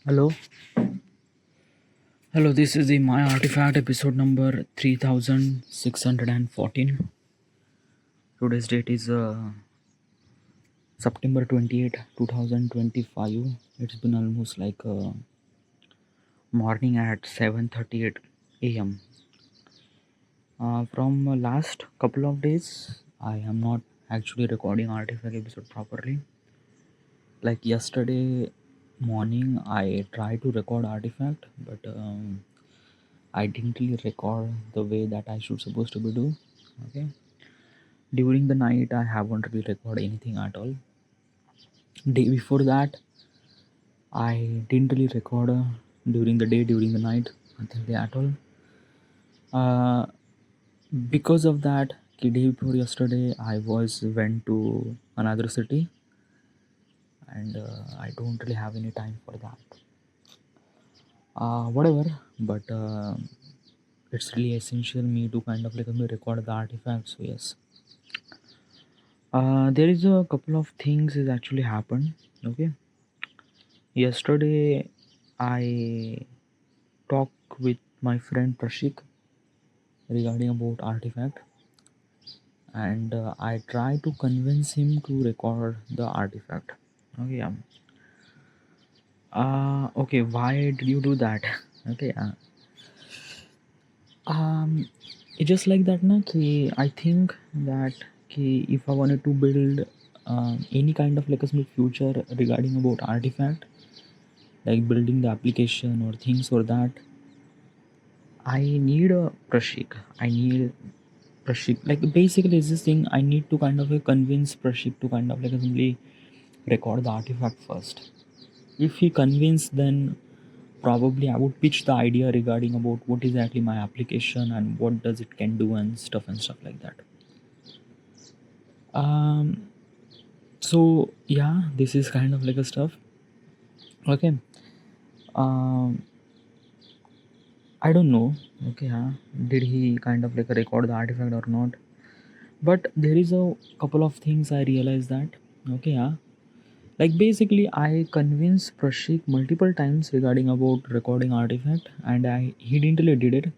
Hello, hello. This is the My Artifact episode number 3614. Today's date is September 28, 2025. It's been almost like morning at 7:38 a.m. From last couple of days, I am not actually recording Artifact episode properly. Like yesterday morning, I tried to record Artifact, but I didn't really record the way that I should supposed to be do. Okay. During the night, I haven't really recorded anything at all. Day before that, I didn't really record during the day, during the night, nothing at all. Uh, because of that, the day before yesterday, I went to another city, and I don't really have any time for that. Whatever, but it's really essential me to kind of like me record the artifacts. So yes. There is a couple of things is actually happened. Okay. Yesterday, I talked with my friend Prashik regarding about artifact, and I tried to convince him to record the artifact. Okay. Okay. Why did you do that? Okay. It's just like that, na. Ki I think that if I wanted to build any kind of like a small future regarding about artifact, like building the application or things or that, I need a Prashik. I need Prashik. Like basically, it's this thing. I need to kind of convince Prashik to kind of like simply record the artifact first. If he convinced, then probably I would pitch the idea regarding about what is actually my application and what does it can do and stuff like that. Um. So yeah, this is kind of like a stuff. Okay. Um. I don't know. Okay. Did he kind of like record the artifact or not? But there is a couple of things I realized that. Okay. Like basically, I convinced Prashik multiple times regarding about recording artifact, and he didn't really did it.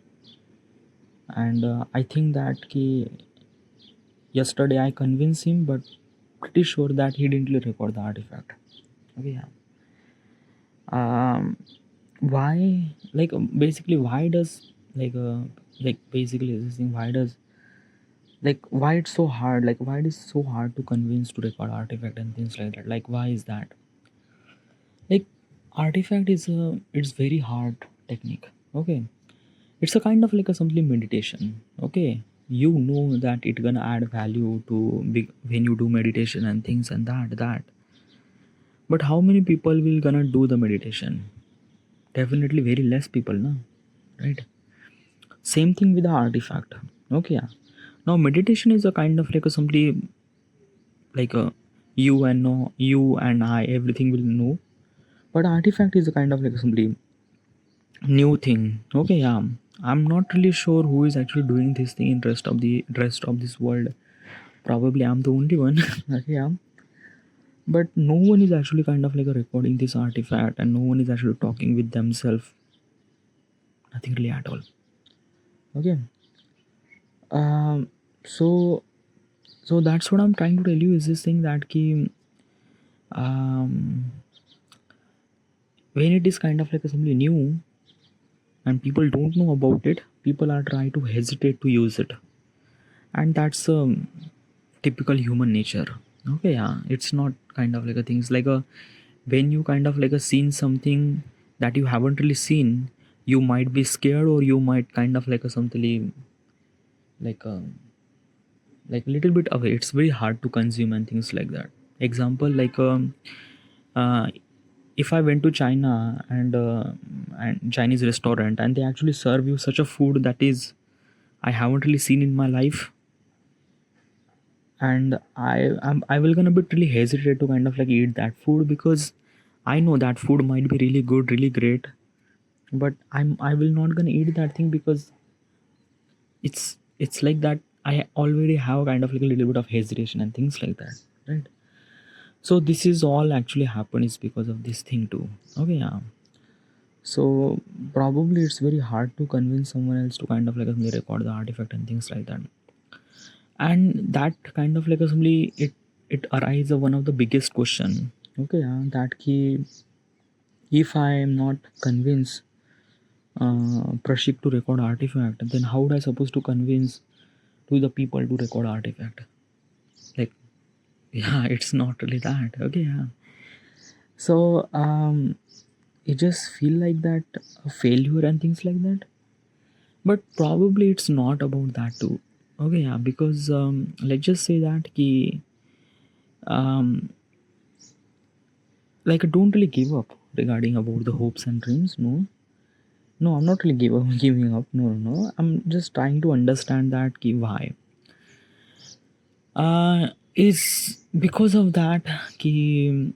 And I think that yesterday I convinced him, but pretty sure that he didn't really record the artifact. Okay. Why? Like basically, why does basically this thing? Why does why it's so hard? Like why it is so hard to convince to record artifact and things like that? Like why is that? Like artifact is a it's very hard technique. Okay, it's a kind of like a simply meditation. Okay, you know that it gonna add value to when you do meditation and things and that. But how many people will gonna do the meditation? Definitely very less people, no? Right? Same thing with the artifact. Okay, now meditation is a kind of like a simply like a you and I everything will know, but artifact is a kind of like simply new thing. Okay, I'm not really sure who is actually doing this thing in rest of this world. Probably I'm the only one. Okay, but no one is actually kind of like a recording this artifact, and no one is actually talking with themselves. Nothing really at all. Okay. So that's what I'm trying to tell you is this thing that um when it is kind of like something new and people don't know about it, people are trying to hesitate to use it, and that's typical human nature. Okay, it's not kind of like a things like a when you kind of like a seen something that you haven't really seen, you might be scared or you might kind of like a something like a a little bit away. It's very hard to consume and things like that. Example like uh, if I went to China and Chinese restaurant and they actually serve you such a food that is I haven't really seen in my life, and I will gonna be really hesitate to kind of like eat that food because I know that food might be really good, really great, but I will not gonna eat that thing because it's like that I already have kind of like a little bit of hesitation and things like that, right? So this is all actually happen is because of this thing too. Okay, So probably it's very hard to convince someone else to kind of like assembly record the artifact and things like that. And that kind of like assembly, it arises one of the biggest question. Okay, yeah, that key, if I am not convinced Prashik to record artifact, then how would I supposed to convince to the people to record artifact? Like, yeah, it's not really that. Okay, yeah. So it just feel like that a failure and things like that. But probably it's not about that too. Okay, yeah, because let's just say that ki, um, like I don't really give up regarding about the hopes and dreams. No, no, I'm not really giving up. No, no, no. I'm just trying to understand that ki why. Is because of that ki,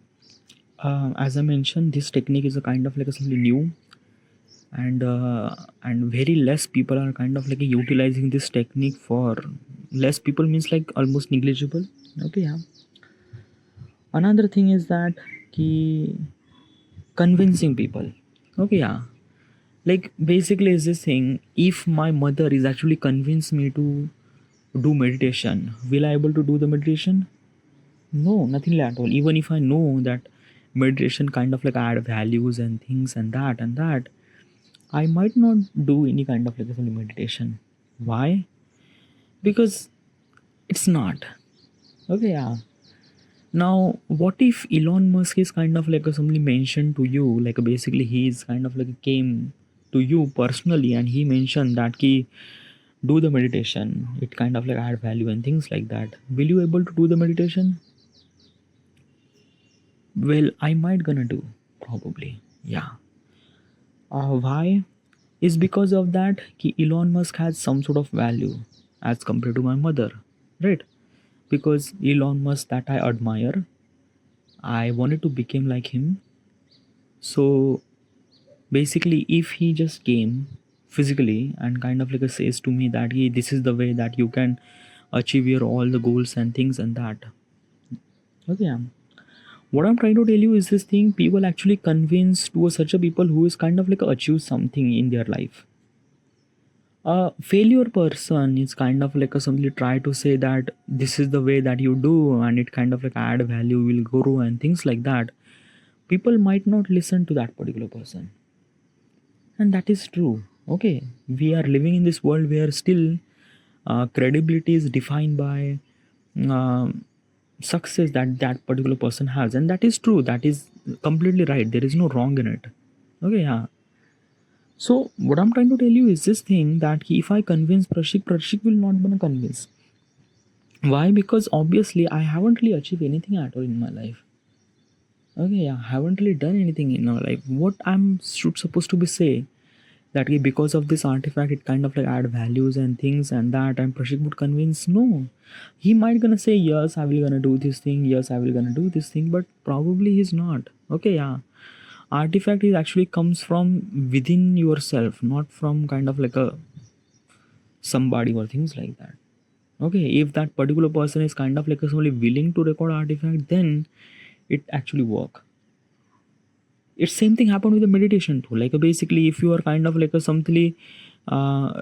as I mentioned, this technique is a kind of like a something new, and very less people are kind of like utilizing this technique. For less people means like almost negligible. Okay, yeah. Another thing is that ki convincing people. Okay, yeah. Like basically is this thing, if my mother is actually convinced me to do meditation, will I able to do the meditation? No, nothing at all. Even if I know that meditation kind of like add values and things and that, I might not do any kind of like a meditation. Why? Because it's not. Okay, yeah. Now, what if Elon Musk is kind of like a somebody mentioned to you, like basically he's kind of like came to you personally and he mentioned that he do the meditation. It kind of like add value and things like that. Will you able to do the meditation? Well, I might gonna do probably. Yeah. Why? Is because of that Elon Musk has some sort of value as compared to my mother, right? Because Elon Musk that I admire, I wanted to become like him. So basically, if he just came physically and kind of like says to me that hey, this is the way that you can achieve your all the goals and things and that. Okay, yeah. What I'm trying to tell you is this thing: people actually convince to a such a people who is kind of like achieve something in their life. A failure person is kind of like a simply try to say that this is the way that you do and it kind of like add value, will grow and things like that. People might not listen to that particular person, and that is true. Okay, we are living in this world where still credibility is defined by um success that that particular person has, and that is true. That is completely right. There is no wrong in it. Okay, yeah. So what I'm trying to tell you is this thing that if I convince Prashik, Prashik will not gonna convince. Why? Because obviously I haven't really achieved anything at all in my life. Okay, I haven't really done anything in my life. What I'm supposed to be say that because of this artifact it kind of like add values and things and that, and Prashik would convince. No, he might gonna say yes, I will gonna do this thing, yes, I will gonna do this thing, but probably he's not. Okay, yeah. Artifact is actually comes from within yourself, not from kind of like a somebody or things like that. Okay, if that particular person is kind of like a only willing to record artifact, then it actually work. It's same thing happened with the meditation too. Like basically if you are kind of like a something uh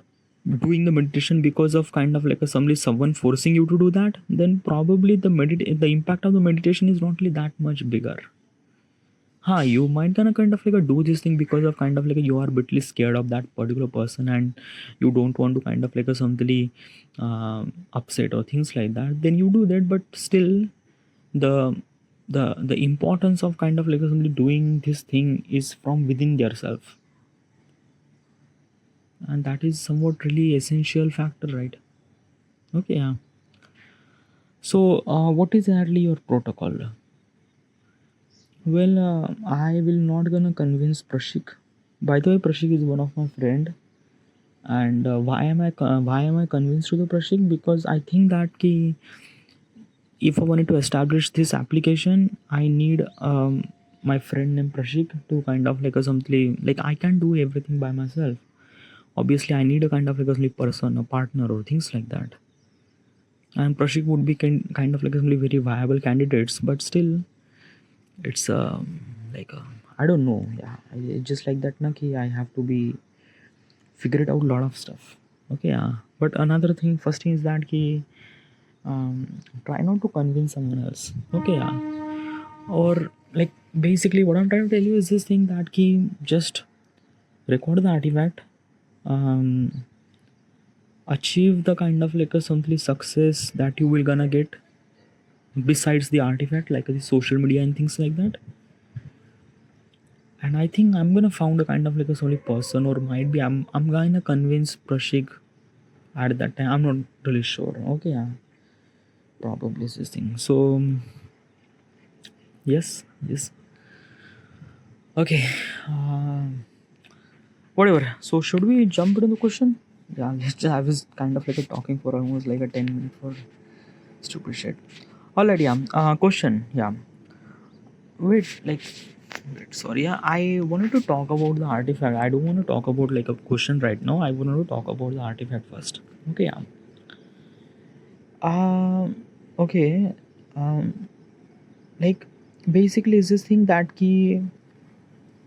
doing the meditation because of kind of like a somebody someone forcing you to do that, then probably the impact of the meditation is not really that much bigger. You might gonna kind of like do this thing because of kind of like you are a bit scared of that particular person and you don't want to kind of like a something upset or things like that. Then you do that, but still the the importance of kind of like somebody doing this thing is from within yourself, and that is somewhat really essential factor, right? Okay, yeah. So what is exactly your protocol? Well, I will not gonna convince Prashik. By the way, Prashik is one of my friend, and why am I convinced to the Prashik? Because I think that ki, if I wanted to establish this application, I need my friend named Prashik to kind of like a something like I can do everything by myself. Obviously, I need a kind of like a person, a partner, or things like that. And Prashik would be kind of like a very viable candidates, but still, it's like I don't know. Yeah, it's just like that na ki I have to be figure it out a lot of stuff. Okay, yeah. But another thing, first thing is that ki try not to convince someone else. Okay, yeah. Or like basically what I'm trying to tell you is this thing that ki just record the artifact, um, achieve the kind of like a simply success that you will gonna get besides the artifact, like the social media and things like that. And I think I'm gonna found a kind of like a solid person, or might be I'm gonna convince Prashik at that time. I'm not really sure. Okay, yeah, probably is this thing. So yes, yes. Okay, uh, whatever. So should we jump into the question? Yeah, I was kind of like a talking for almost like a 10 minute for stupid shit. Alright, yeah. Question. Yeah. Wait, like, wait, sorry. Yeah, I wanted to talk about the artifact. I don't want to talk about like a question right now. I wanted to talk about the artifact first. Okay, yeah. Okay. Um, like, basically, is this thing that ki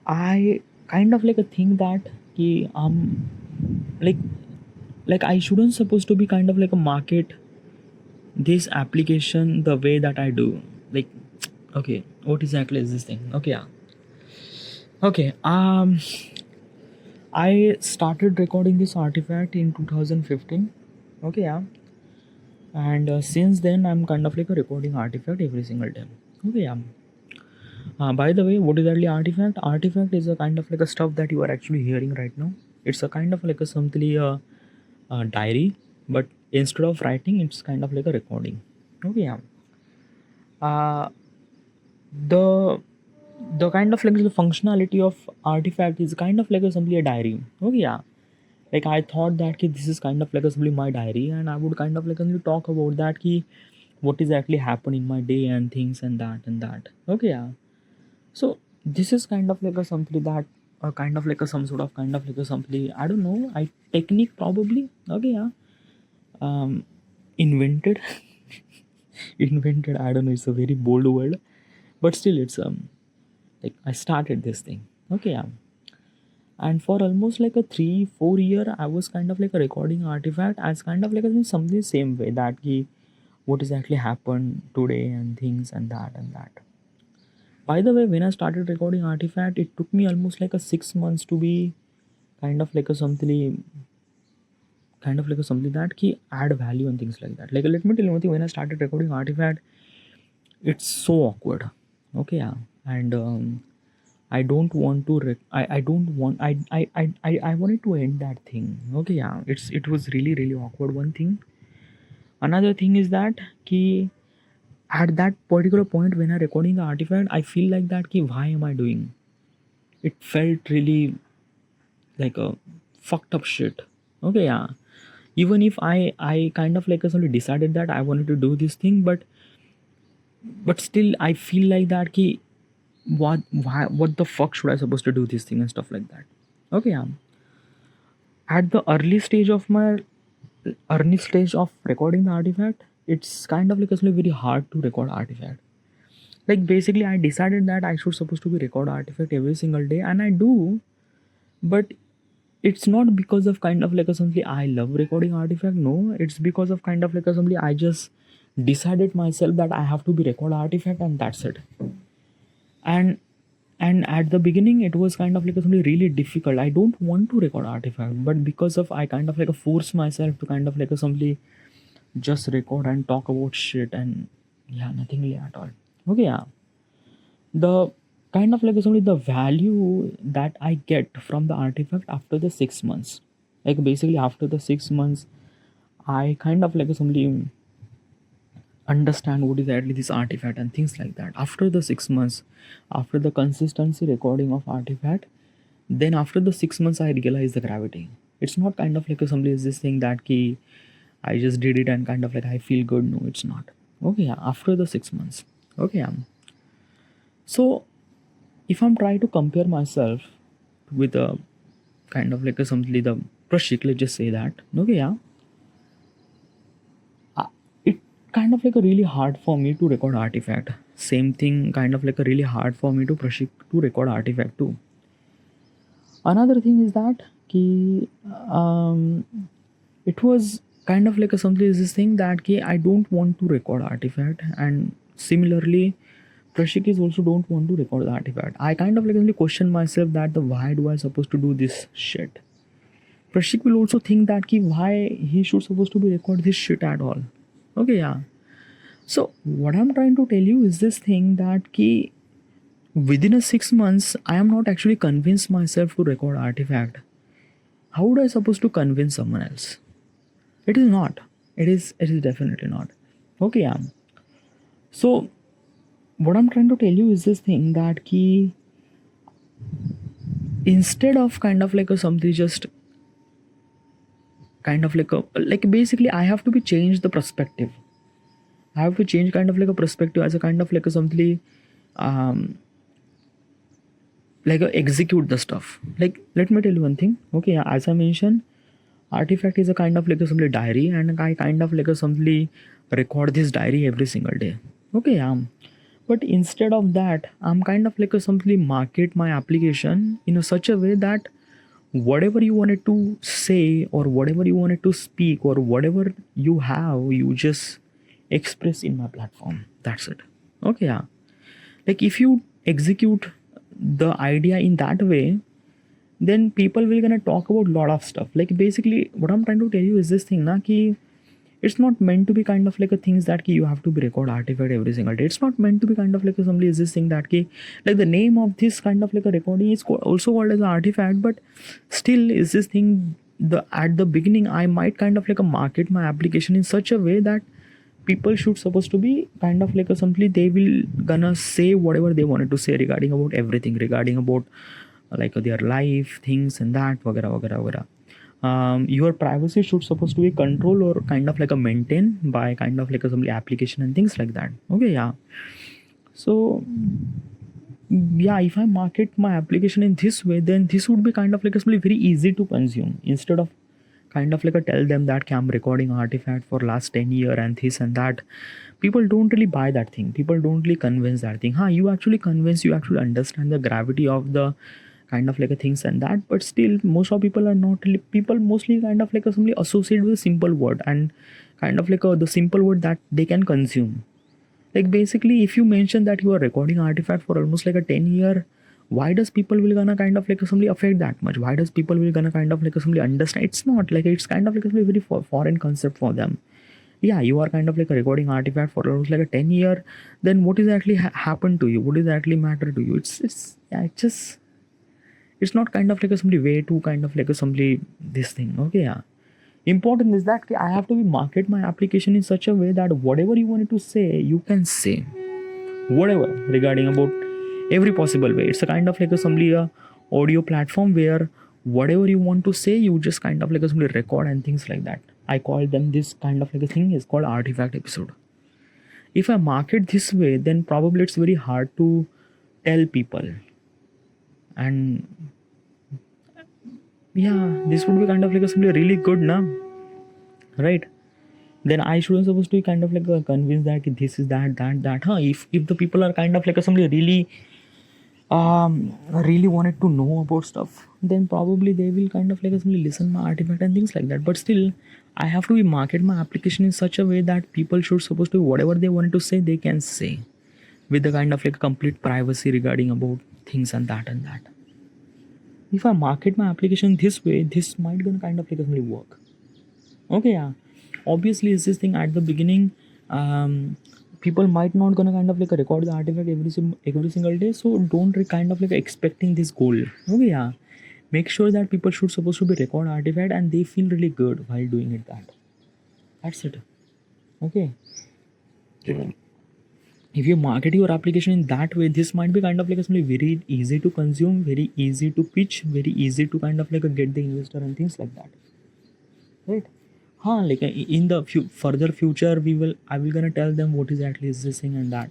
I kind of like a thing that ki like I shouldn't supposed to be kind of like a market this application the way that I do. Like, okay, what exactly is this thing? Okay, yeah. Okay, I started recording this artifact in 2015. Okay, yeah. And since then, I'm kind of like a recording artifact every single time. Okay, yeah. By the way, what is actually artifact? Artifact is a kind of like a stuff that you are actually hearing right now. It's a kind of like a simply diary, but instead of writing, it's kind of like a recording. Okay, yeah. Uh, the the kind of like the functionality of artifact is kind of like a simply a diary. Okay, yeah. Like I thought that ki, this is kind of like a simply my diary, and I would kind of like only talk about that ki, what is actually happening in my day and things and that and that. Okay, yeah. So this is kind of like a something that kind of like a some sort of kind of like a something I don't know. I technique probably. Okay, yeah. Um, invented, invented. I don't know. It's a very bold word, but still, it's like I started this thing. Okay, yeah. And for almost like a 3 4 year I was kind of like a recording artifact as kind of like a something same way that ki, what exactly happened today and things and that. By the way, when I started recording artifact, it took me almost like a 6 months to be kind of like a something kind of like a something that ki add value and things like that. Like let me tell you one thing, when I started recording artifact, it's so awkward. Okay, yeah. And I don't want to I don't want I wanted to end that thing. Okay, yeah. It was really really awkward one thing. Another thing is that ki at that particular point when I recording the artifact, I feel like that ki why am I doing? It felt really like a fucked up shit. Okay, yeah. Even if I kind of like suddenly decided that I wanted to do this thing, but still I feel like that ki what the fuck should I supposed to do this thing and stuff like that. Okay, yeah. At the early stage of recording the artifact, it's kind of like actually very hard to record artifact. Like basically I decided that I should supposed to be record artifact every single day, and I do, but it's not because of kind of like a simply I love recording artifact. No, it's because of kind of like a simply I just decided myself that I have to be record artifact and that's it. And at the beginning it was kind of like something really difficult. I don't want to record artifact, but because of I kind of like force myself to kind of like simply just record and talk about shit and yeah, nothing really at all. Okay, yeah. The kind of like only the value that I get from the artifact after the 6 months. Like basically after the 6 months, I kind of like simply understand what is actually this artifact and things like that. After the 6 months, after the consistency recording of artifact, then after the 6 months I realized the gravity. It's not kind of like a somebody is this thing that key I just did it and kind of like I feel good. No, it's not. Okay, yeah, after the 6 months. Okay, yeah. So if I'm trying to compare myself with a kind of like a something the Prashik, let's just say that. Okay, yeah. It kind of like a really hard for me to record artifact. same thing kind of like a really hard for me to to record artifact too. Another thing is that ki, um, it was kind of like a something is this thing that ki, I don't want to record artifact, and similarly Prashik is also don't want to record the artifact. I kind of like only question myself that the why do I supposed to do this shit. Prashik will also think that ki why he should supposed to be record this shit at all. Okay, yeah. So what I'm trying to tell you is this thing that ki within a 6 months I am not actually convinced myself to record artifact. How would I supposed to convince someone else? It is not. It is definitely not. Okay, yeah. So what I'm trying to tell you is this thing that ki instead of kind of like a something just kind of like a like basically I have to be change the perspective. I have to change kind of like a perspective as a kind of like a something um like a execute the stuff. Like let me tell you one thing. Okay, yeah, as I mentioned, artifact is a kind of like a simply diary, and I kind of like a simply record this diary every single day. Okay, but instead of that I'm kind of like a simply market my application in a such a way that whatever you wanted to say or whatever you wanted to speak or whatever you have, you just express in my platform. That's it. Okay, yeah. Like if you execute the idea in that way, then people will gonna talk about lot of stuff. Like basically what I'm trying to tell you is this thing na ki it's not meant to be kind of like a things that ki you have to be record artifact every single day. It's not meant to be kind of like a somebody is this thing that ki like the name of this kind of like a recording is also called as an artifact, but still is this thing the at the beginning I might kind of like a market my application in such a way that people should supposed to be kind of like a simply they will gonna say whatever they wanted to say regarding about everything regarding about like their life things and that वगैरह वगैरह वगैरह. Your privacy should supposed to be controlled or kind of like a maintain by kind of like a some application and things like that. Okay, yeah. So yeah, if I market my application in this way, then this would be kind of like a something very easy to consume instead of kind of like a tell them that I'm recording artifact for last 10 year and this and that. People don't really buy that thing. People don't really convince that thing. You actually convince, you actually understand the gravity of the kind of like a things and that, but still most of people are not really people mostly kind of like a simply associate with a simple word and kind of like the simple word that they can consume. Like basically if you mention that you are recording artifact for almost like a 10 year, why does people will gonna kind of like somebody affect that much? Why does people will gonna kind of like somebody understand? It's not like it's kind of like a very foreign concept for them. Yeah, you are kind of like a recording artifact for almost like a 10 year, then what is actually happened to you? What is actually matter to you? It's yeah, it's not kind of like a somebody way to kind of like a somebody this thing. Okay, yeah. Important is that I have to be market my application in such a way that whatever you wanted to say, you can say whatever regarding about every possible way. It's a kind of like a simply a audio platform where whatever you want to say, you just kind of like a simply record and things like that. I call them this kind of like a thing is called artifact episode. If I market this way, then probably it's very hard to tell people. And yeah, this would be kind of like a simply really good now, right? Then I shouldn't supposed to be kind of like convinced that this is that. If the people are kind of like somebody really wanted to know about stuff, then probably they will kind of like simply listen my artifact and things like that. But still, I have to be market my application in such a way that people should supposed to whatever they wanted to say they can say, with the kind of like complete privacy regarding about things and that and that. If I market my application this way, this might gonna kind of like simply work. Okay, yeah. Obviously is this thing at the beginning, people might not gonna kind of like record the artifact every single day, so don't kind of like expecting this goal. Okay, yeah. Make sure that people should supposed to be record artifact and they feel really good while doing it. That's it. Okay, if you market your application in that way, this might be kind of like something very easy to consume, very easy to pitch, very easy to kind of like get the investor and things like that, right? Like in the further future, I will gonna tell them what is actually is this thing and that.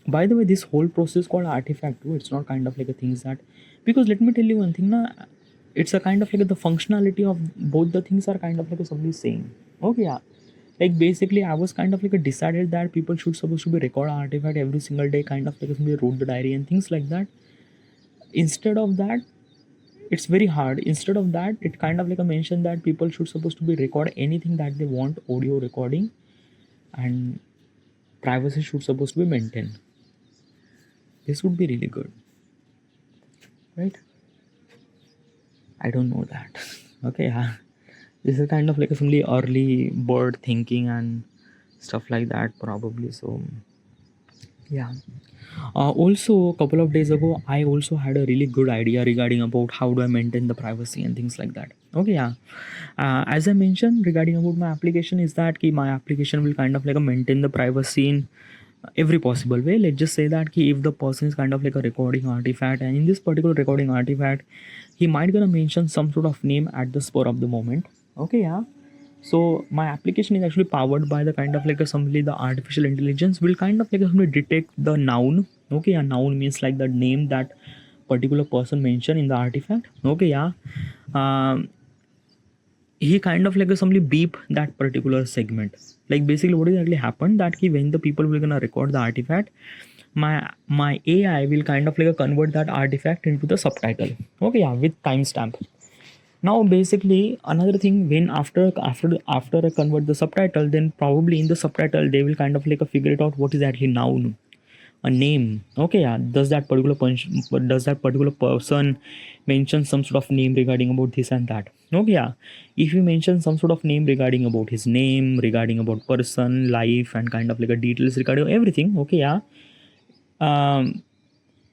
By the way, this whole process called artifact too, it's not kind of like a things that, because let me tell you one thing na, it's a kind of like the functionality of both the things are kind of like somebody saying. Okay, yeah. Like basically I was kind of like a decided that people should supposed to be record artifact every single day, kind of like somebody wrote the diary and things like that. Instead of that, it's very hard. Instead of that, it kind of like a mention that people should supposed to be record anything that they want, audio recording, and privacy should supposed to be maintained. This would be really good, right? I don't know that. Okay, yeah. This is kind of like a simply early bird thinking and stuff like that, probably. So, yeah. Also, a couple of days ago, I also had a really good idea regarding about how do I maintain the privacy and things like that. Okay, yeah. As I mentioned regarding about my application, is that my application will kind of like a maintain the privacy in every possible way. Let's just say that if the person is kind of like a recording artifact, and in this particular recording artifact, he might gonna mention some sort of name at the spur of the moment. Okay, yeah. So my application is actually powered by the kind of like a simply the artificial intelligence will kind of like a simply detect the noun. Okay, a noun means like the name that particular person mentioned in the artifact. Okay, yeah. um, he kind of like a simply beep that particular segment. Like basically what exactly happened that when the people will gonna record the artifact, my AI will kind of like a convert that artifact into the subtitle. Okay, yeah, with timestamp. Now basically another thing, when after I convert the subtitle, then probably in the subtitle they will kind of like a figure it out what is actually noun, a name. Okay, yeah, does that particular person mention some sort of name regarding about this and that. Okay, yeah, if you mention some sort of name regarding about his name, regarding about person life and kind of like a details regarding everything. Okay, yeah.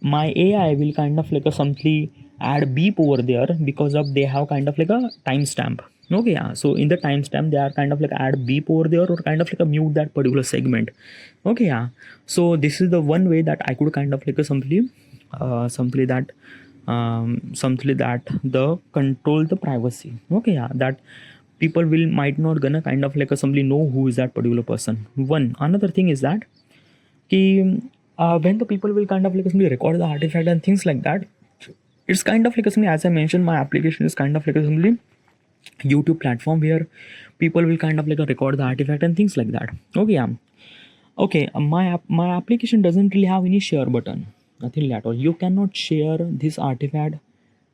My AI will kind of like a simply add beep over there because of they have kind of like a timestamp. Okay, yeah. So in the timestamp, they are kind of like add beep over there or kind of like a mute that particular segment. Okay, yeah. So this is the one way that I could kind of like a something that the control the privacy. Okay, yeah. That people will might not gonna kind of like a simply know who is that particular person. One another thing is that when the people will kind of like simply record the artifact and things like that, it's kind of like simply as I mentioned, my application is kind of like simply YouTube platform where people will kind of like record the artifact and things like that. Okay, yeah. Okay, my application doesn't really have any share button, nothing at all. You cannot share this artifact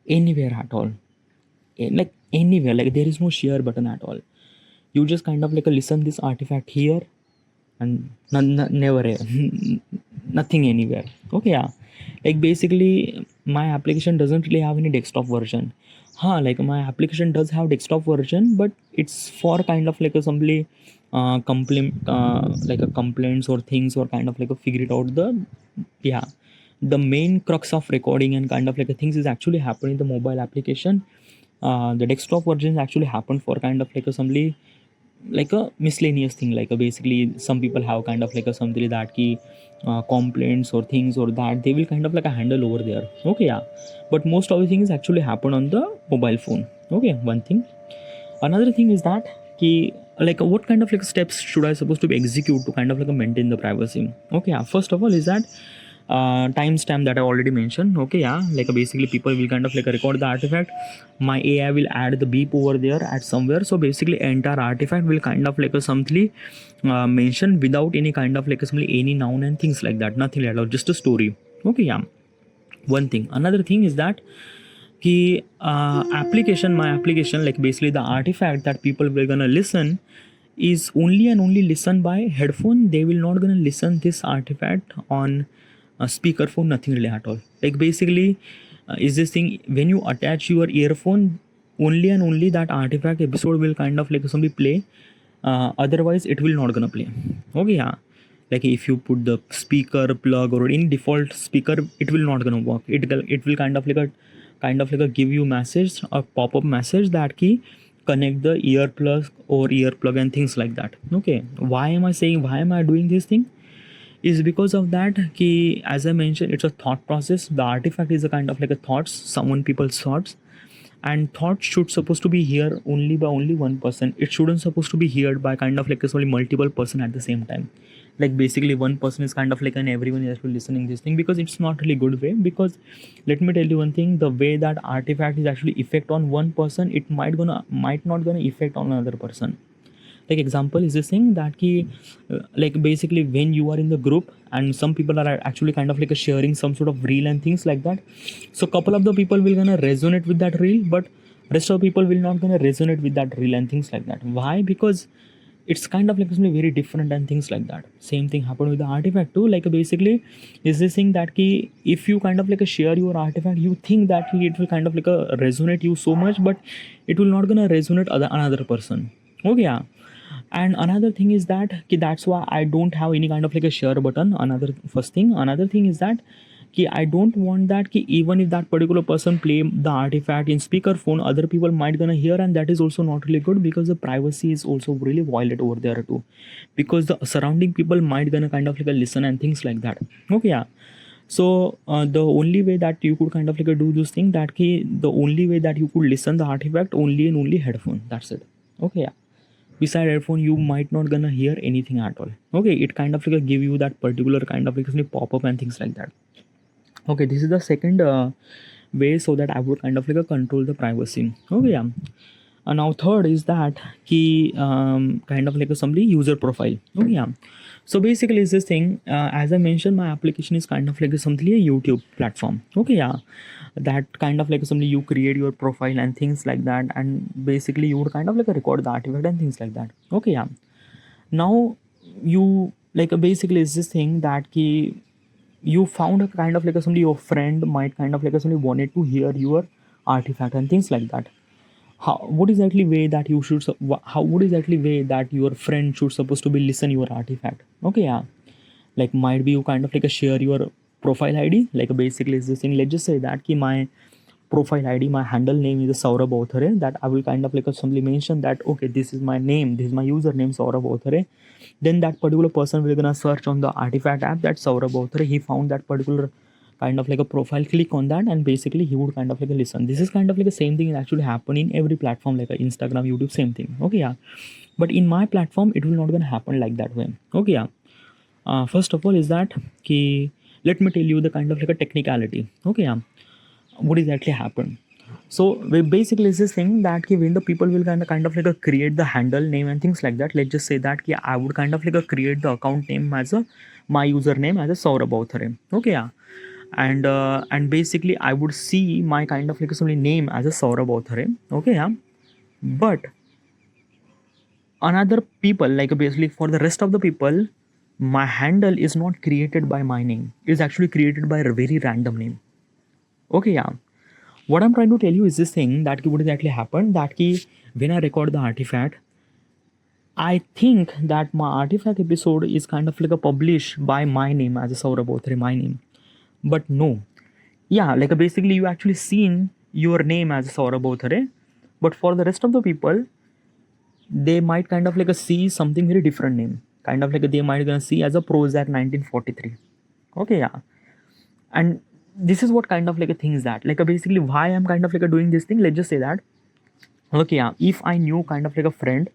anywhere at all. Like anywhere, like there is no share button at all. You just kind of like listen this artifact here and never nothing anywhere. Okay, yeah. Like basically my application doesn't really have any desktop version. Like my application does have desktop version, but it's for kind of like a simply like a complaints or things or kind of like a figure it out the, yeah, the main crux of recording and kind of like a things is actually happening in the mobile application. The desktop version actually happened for kind of like a simply like a miscellaneous thing, like basically some people have kind of like a something that key complaints or things or that they will kind of like a handle over there. Okay, yeah. But most of the things actually happen on the mobile phone. Okay, one thing. Another thing is that key, like what kind of like steps should I supposed to be execute to kind of like maintain the privacy. Okay, yeah. First of all is that timestamp that I already mentioned. Okay, yeah, like basically people will kind of like record the artifact. My AI will add the beep over there at somewhere. So basically entire artifact will kind of like a something mentioned without any kind of like simply any noun and things like that. Nothing at all, just a story. Okay, yeah. One thing. Another thing is that my application, like basically the artifact that people will gonna listen is only and only listen by headphone. They will not gonna listen this artifact on a speaker phone, nothing really at all. Like basically is this thing when you attach your earphone, only and only that artifact episode will kind of like somebody play, otherwise it will not gonna play. Okay, yeah. Like if you put the speaker plug or in default speaker, it will not gonna work. It will kind of like a give you message, a pop-up message that key connect the earplug or earplug and things like that. Okay, why am I doing this thing is because of that ki, as I mentioned, it's a thought process. The artifact is a kind of like a thoughts, someone people's thoughts, and thoughts should supposed to be here only by only one person. It shouldn't supposed to be heard by kind of like only multiple person at the same time. Like basically one person is kind of like, and everyone is actually listening this thing, because it's not really good way. Because let me tell you one thing, the way that artifact is actually effect on one person, it might not gonna effect on another person. Like example is this thing that ki, like basically when you are in the group and some people are actually kind of like sharing some sort of reel and things like that, so couple of the people will gonna resonate with that reel, but rest of people will not gonna resonate with that reel and things like that. Why? Because it's kind of like something very different and things like that. Same thing happened with the artifact too. Like basically is this thing that ki, if you kind of like share your artifact, you think that ki it will kind of like resonate you so much, but it will not gonna resonate another person. Okay, yeah. And another thing is that ki, that's why I don't have any kind of like a share button. Another first thing, another thing is that कि I don't want that कि even if that particular person play the artifact in speakerphone, other people might gonna hear, and that is also not really good because the privacy is also really violated over there too, because the surrounding people might gonna kind of like listen and things like that. Okay, yeah. So the only way that you could kind of like do this thing that ki, the only way that you could listen the artifact only and only headphone. That's it. Okay, yeah. Beside headphone you might not gonna hear anything at all. Okay, it kind of like give you that particular kind of like pop up and things like that. Okay, this is the second way so that I would kind of like control the privacy. Okay, yeah. Now third is that key kind of like a somebody user profile. Okay, yeah. So basically is this thing, as I mentioned, my application is kind of like something a YouTube platform. Okay, yeah. That kind of like somebody you create your profile and things like that, and basically you would kind of like record the artifact and things like that. Okay, yeah. Now you like basically is this thing that key you found a kind of like a somebody your friend might kind of like a somebody wanted to hear your artifact and things like that. How what is exactly way that you should how what is exactly way that your friend should supposed to be listen your artifact. Okay, yeah. Like might be you kind of like a share your profile id, like basically is this thing, let's just say that ki my profile id, my handle name is Saurabh Authare, that I will kind of like simply mention that okay, this is my name, this is my username Saurabh Authare. Then that particular person will gonna search on the artifact app that Saurabh Authare, he found that particular kind of like a profile, click on that, and basically he would kind of like a listen. This is kind of like the same thing that actually happen in every platform like Instagram, YouTube, same thing. Okay, yeah. But in my platform it will not gonna happen like that way. Okay, yeah. First of all is that ki, let me tell you the kind of like a technicality. Okay, yeah. What exactly happened? So basically it's this thing that ki, when the people will kind of like create the handle name and things like that, let's just say that ki, I would kind of like create the account name as a my username as a Saurabh Authare. Okay, yeah. And basically I would see my kind of like some name as a Saurabh Authare. Okay, yeah. But another people, like basically for the rest of the people, my handle is not created by my name, it's actually created by a very random name. Okay, yeah. What I'm trying to tell you is this thing that what exactly happened, that ki, when I record the artifact, I think that my artifact episode is kind of like a published by my name as a Saurabh Authare, my name. But no. Yeah, like basically you actually seen your name as Saurabh Authare, but for the rest of the people, they might kind of like a see something very different name. Kind of like they might gonna see as a Prozac 1943. Okay, yeah. And this is what kind of like a thing is that. Like basically why I'm kind of like a doing this thing, let's just say that. Okay, yeah. If I knew kind of like a friend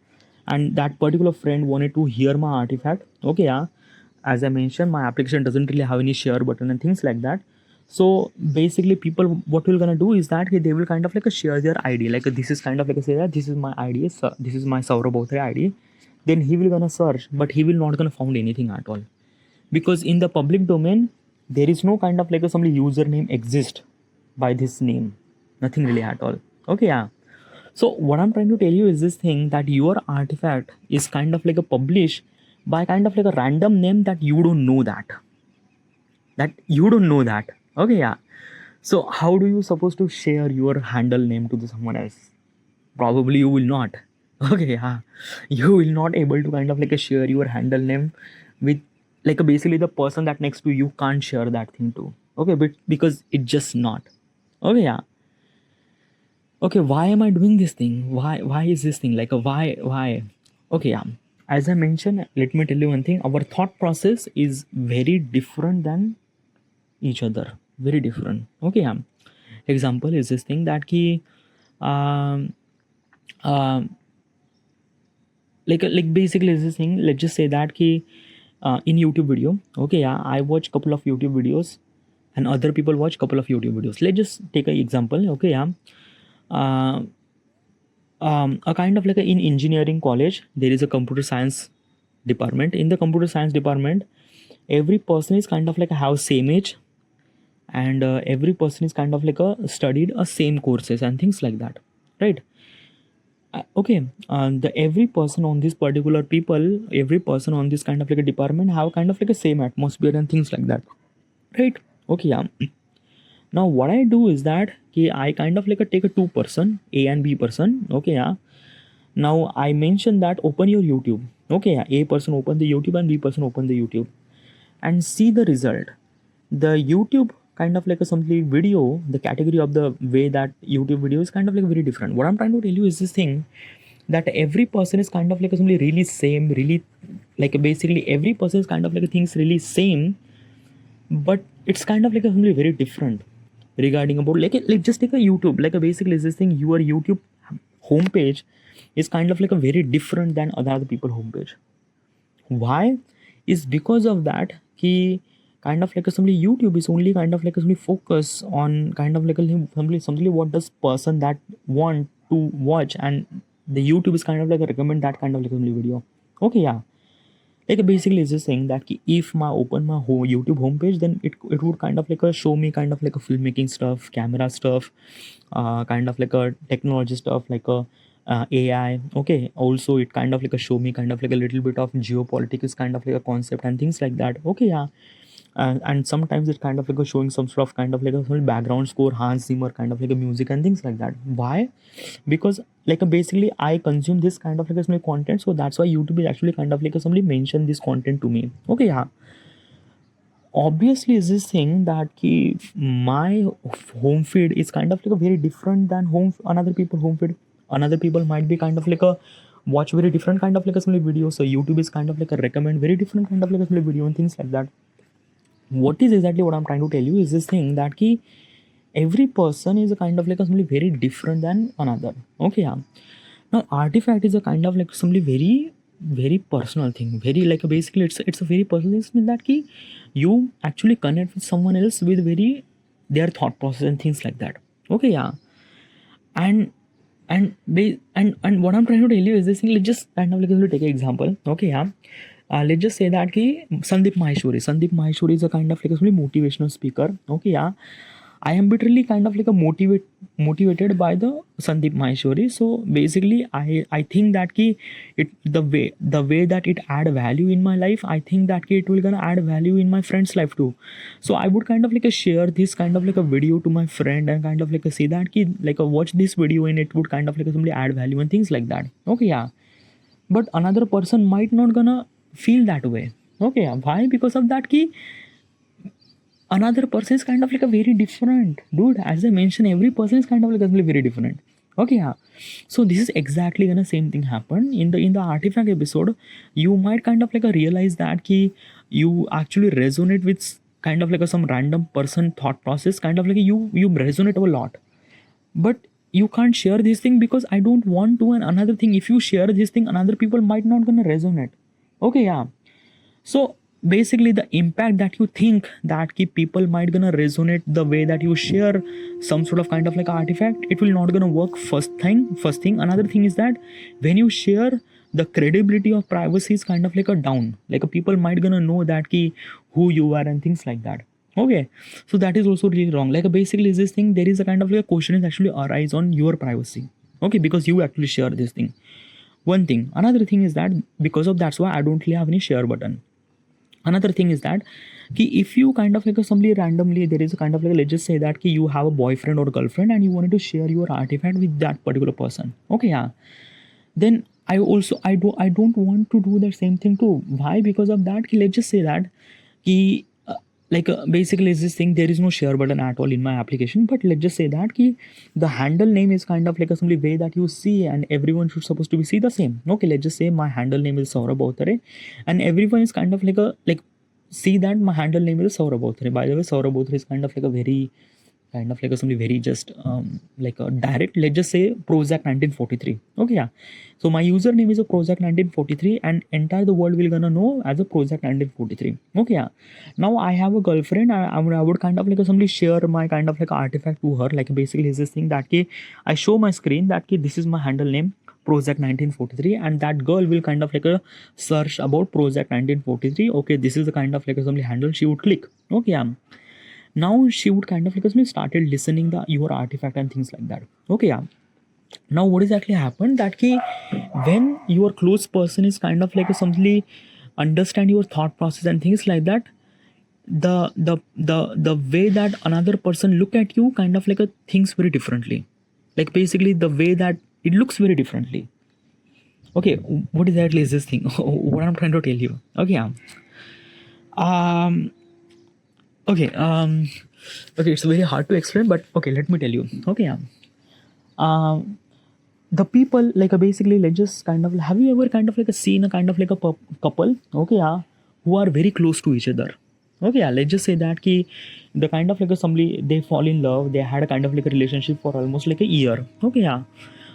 and that particular friend wanted to hear my artifact, okay, yeah. As I mentioned, my application doesn't really have any share button and things like that. So basically people what we're gonna do is that they will kind of like share their id, like this is kind of like say that this is my id, so this is my Saurabh Authare id. Then he will gonna search, but he will not gonna found anything at all, because in the public domain there is no kind of like somebody username exist by this name, nothing really at all. Okay, yeah. So what I'm trying to tell you is this thing, that your artifact is kind of like a publish by kind of like a random name that you don't know that. Okay, yeah. So how do you supposed to share your handle name to someone else? Probably you will not. Okay, yeah. You will not able to kind of like share your handle name with like basically the person that next to you can't share that thing to. Okay, but because it's just not. Okay, yeah. Okay, why am I doing this thing? Why is this thing like a why? Okay, yeah. As I mentioned, let me tell you one thing. Our thought process is very different than each other, very different. Okay, yeah. Example is this thing that ki um, um, like basically is this thing, let's just say that ki in YouTube video, okay, yeah, I watch couple of YouTube videos and other people watch couple of YouTube videos. Let's just take an example. Okay, yeah. uh, a kind of like in engineering college there is a computer science department. In the computer science department, every person is kind of like have same age, and every person is kind of like a studied a same courses and things like that, right? Okay, the every person on this particular people, every person on this kind of like a department have kind of like a same atmosphere and things like that, right? Okay, yeah. Now what I do is that I kind of like a take a two person, A and B person. Okay, yeah. Now I mentioned that open your YouTube. Okay, yeah. A person open the YouTube and B person open the YouTube and see the result. The YouTube kind of like a something video, the category of the way that YouTube video is kind of like very different. What I'm trying to tell you is this thing that every person is kind of like something really same, really like basically every person is kind of like things really same, but it's kind of like a something very different regarding about like just take a YouTube, like a basically this thing your YouTube homepage is kind of like a very different than other people homepage. Why? Is because of that he kind of like a somebody YouTube is only kind of like a somebody focus on kind of like a somebody what does person that want to watch, and the YouTube is kind of like a recommend that kind of like a video. Okay, yeah. Like basically it's just saying that if my open my whole YouTube homepage, then it would kind of like a show me kind of like a filmmaking stuff, camera stuff, kind of like a technology stuff, like a AI. Okay, also it kind of like a show me kind of like a little bit of geopolitics kind of like a concept and things like that. Okay, yeah. And sometimes it kind of like a showing some sort of kind of like a whole background score, Hans Zimmer kind of like a music and things like that. Why? Because like basically I consume this kind of like a some content, so that's why YouTube is actually kind of like a somebody mention this content to me. Okay, yeah. Obviously is this thing that my home feed is kind of like a very different than home another people home feed. Another people might be kind of like a watch very different kind of like a some video, so YouTube is kind of like a recommend very different kind of like a some video and things like that. What is exactly what I'm trying to tell you is this thing that every person is a kind of like a something very different than another. Okay, yeah. Now artifact is a kind of like something very personal thing, very like basically it's a very personal thing that you actually connect with someone else with very their thought process and things like that. Okay, yeah. And and what I'm trying to tell you is this thing. Let's just kind of like take an example. Okay, yeah. Let's just say that Sandeep Maheshwari is a kind of like a motivational speaker. Okay, yeah. I am literally kind of like a motivated by the Sandeep Maheshwari. So basically, I think that the way that it add value in my life, I think that it will gonna add value in my friend's life too. So I would kind of like a share this kind of like a video to my friend and kind of like a say that like a watch this video and it would kind of like somebody add value and things like that. Okay, yeah. But another person might not gonna feel that way. Okay, yeah. Why? Because of that another person is kind of like a very different dude. As I mentioned, every person is kind of like a very different. Okay, yeah. So this is exactly gonna same thing happen in the artifact episode. You might kind of like a realize that you actually resonate with kind of like a some random person thought process, kind of like you resonate a lot, but you can't share this thing because I don't want to. And another thing, if you share this thing, another people might not gonna resonate. Okay, yeah. So basically the impact that you think that people might gonna resonate the way that you share some sort of kind of like artifact, it will not gonna work. First thing another thing is that when you share, the credibility of privacy is kind of like a down, like a people might gonna know that who you are and things like that. Okay, so that is also really wrong. Like basically is this thing, there is a kind of like a question is actually arise on your privacy. Okay, because you actually share this thing. One thing. Another thing is that because of that's why I don't really have any share button. Another thing is that if you kind of like somebody randomly, there is a kind of like, let's just say that you have a boyfriend or girlfriend and you wanted to share your artifact with that particular person. Okay, yeah. Then I don't want to do the same thing too. Why? Because of that, let's just say that basically is this thing, there is no share button at all in my application, but let's just say that the handle name is kind of like a simply way that you see and everyone should supposed to be see the same. Okay, let's just say my handle name is Saurabh Bhautare and everyone is kind of like see that my handle name is Saurabh Bhautare. By the way, Saurabh Bhautare is kind of like a very kind of like a something very just like a direct. Let's just say Prozac 1943. Okay, yeah. So my username is a Prozac 1943, and entire the world will gonna know as a Prozac 1943. Okay, yeah. Now I have a girlfriend. I would kind of like somebody share my kind of like artifact to her. Like basically is this thing that I show my screen that this is my handle name Prozac 1943, and that girl will kind of like a search about Prozac 1943. Okay, this is the kind of like a somebody handle she would click. Okay, yeah. Now she would kind of like started listening the your artifact and things like that. Okay, yeah. Now what is actually happened that when your close person is kind of like somebody understand your thought process and things like that, the way that another person look at you kind of like a thinks very differently. Like basically the way that it looks very differently. Okay, what exactly is this thing? What I'm trying to tell you. Okay, yeah. um okay okay, it's very hard to explain, but okay, let me tell you. Okay, yeah. The people like basically, let's just kind of, have you ever kind of like seen a kind of like a couple, okay, yeah, who are very close to each other. Okay, yeah, let's just say that the kind of like somebody, they fall in love, they had a kind of like a relationship for almost like a year. Okay, yeah.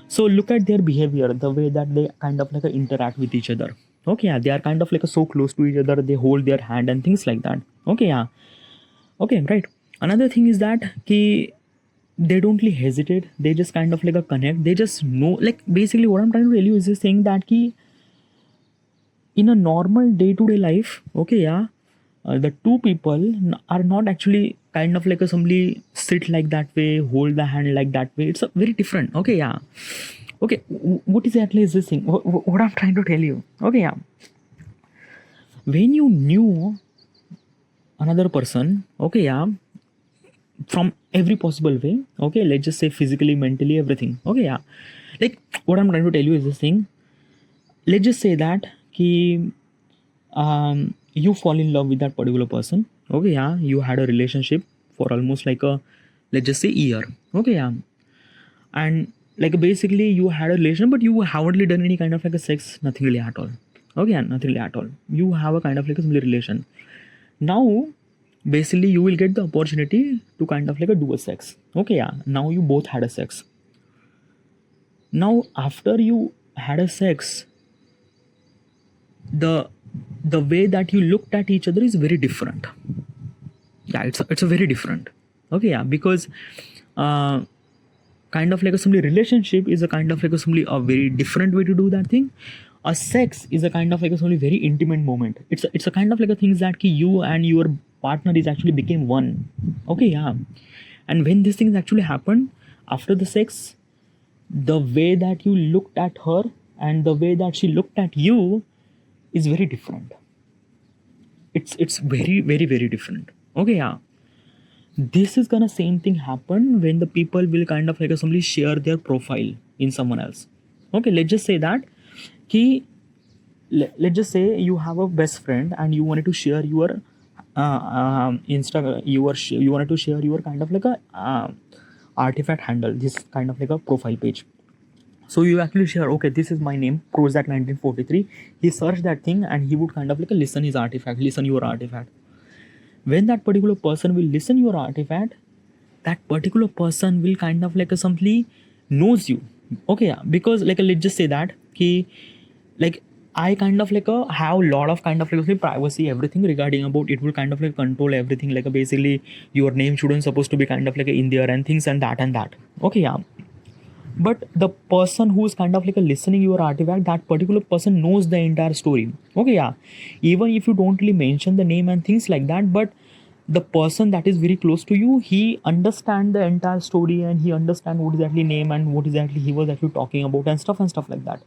So look at their behavior, the way that they kind of like interact with each other. Okay, yeah, they are kind of like so close to each other, they hold their hand and things like that. Okay, yeah. Okay, right. Another thing is that they don't really hesitate, they just kind of like a connect, they just know. Like basically what I'm trying to tell you is this thing that in a normal day-to-day life, okay, yeah, the two people are not actually kind of like somebody sit like that way, hold the hand like that way. It's a very different. Okay, yeah. Okay, what exactly is this thing? What I'm trying to tell you. Okay, yeah. When you knew another person, okay, yeah, from every possible way, okay, let's just say physically, mentally, everything. Okay, yeah. Like what I'm trying to tell you is this thing. Let's just say that you fall in love with that particular person. Okay, yeah. You had a relationship for almost like a, let's just say, year. Okay, yeah. And like basically you had a relation, but you haven't really done any kind of like a sex, nothing really at all. Okay, yeah, nothing really at all. You have a kind of like a similar relation. Now basically you will get the opportunity to kind of like a do a sex. Okay, yeah. Now you both had a sex. Now after you had a sex, the way that you looked at each other is very different. Yeah, it's a very different. Okay, yeah, because kind of like a simply relationship is a kind of like a simply a very different way to do that thing. A sex is a kind of like a simply very intimate moment. It's a kind of like a things that you and your partner is actually became one. Okay, yeah. And when these things actually happen after the sex, the way that you looked at her and the way that she looked at you is very different. It's very very very different. Okay, yeah. This is gonna same thing happen when the people will kind of like simply share their profile in someone else. Okay, let's just say that let's just say you have a best friend and you wanted to share your Insta, you wanted to share your kind of like a artifact handle, this kind of like a profile page. So you actually share, okay, this is my name, Prozac 1943. He searched that thing and he would kind of like listen his artifact, listen your artifact. When that particular person will listen your artifact, that particular person will kind of like simply knows you. Okay, yeah, because like let's just say that like I kind of like have a lot of kind of like privacy, everything regarding about it will kind of like control everything. Like basically your name shouldn't supposed to be kind of like in there and things and that. Okay, yeah. But the person who is kind of like listening your artifact, that particular person knows the entire story. Okay, yeah. Even if you don't really mention the name and things like that, but the person that is very close to you, he understand the entire story and he understand what exactly name and what exactly he was actually talking about and stuff like that.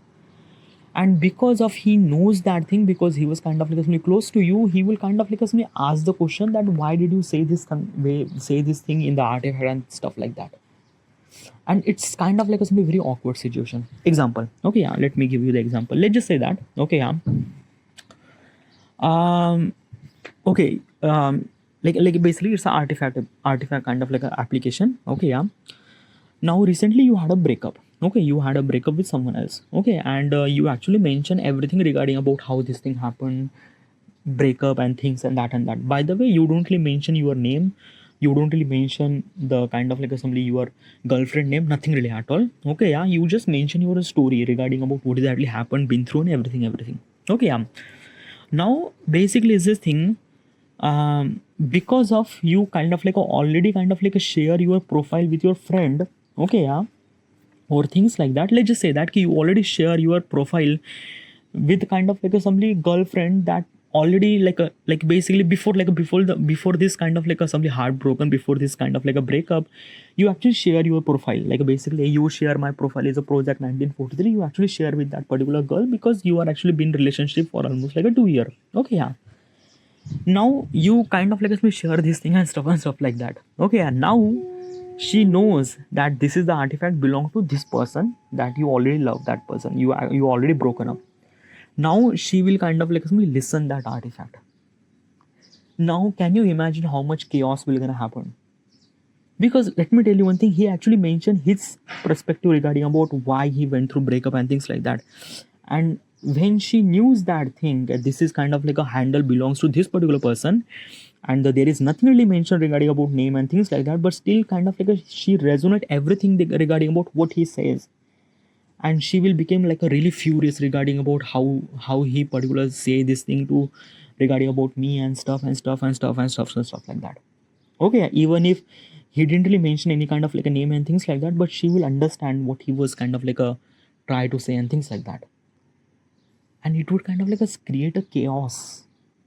And because of he knows that thing, because he was kind of like close to you, he will kind of like ask the question that why did you say this thing in the artifact and stuff like that. And it's kind of like a very awkward situation. Example. Okay, yeah, let me give you the example. Let's just say that, okay, yeah, okay, like basically it's an artifact kind of like an application. Okay, yeah. Now recently you had a breakup. Okay, you had a breakup with someone else. Okay, and you actually mention everything regarding about how this thing happened, breakup and things and that. By the way, you don't really mention your name, you don't really mention the kind of like assembly your girlfriend name, nothing really at all. Okay, yeah, you just mention your story regarding about what exactly happened, been through, and everything. Okay, yeah. Now basically is this thing, because of you kind of like already kind of like share your profile with your friend. Okay, yeah, or things like that. Let's just say that you already share your profile with kind of like a somebody girlfriend that already like a like basically before this kind of like a somebody heartbroken, before this kind of like a breakup, you actually share your profile. Like basically you share my profile is a project 1943, you actually share with that particular girl because you are actually been in relationship for almost like a 2 year. Okay, yeah. Now you kind of like share this thing and stuff like that. Okay, and now she knows that this is the artifact belong to this person, that you already love that person, you already broken up. Now she will kind of like listen that artifact. Now can you imagine how much chaos will gonna happen? Because let me tell you one thing, he actually mentioned his perspective regarding about why he went through breakup and things like that. And when she knew that thing, that this is kind of like a handle belongs to this particular person, and there is nothing really mentioned regarding about name and things like that, but still kind of like she resonate everything regarding about what he says, and she will become like a really furious regarding about how he particularly say this thing to regarding about me and stuff like that. Okay, even if he didn't really mention any kind of like a name and things like that, but she will understand what he was kind of like a try to say and things like that, and it would kind of like create a chaos.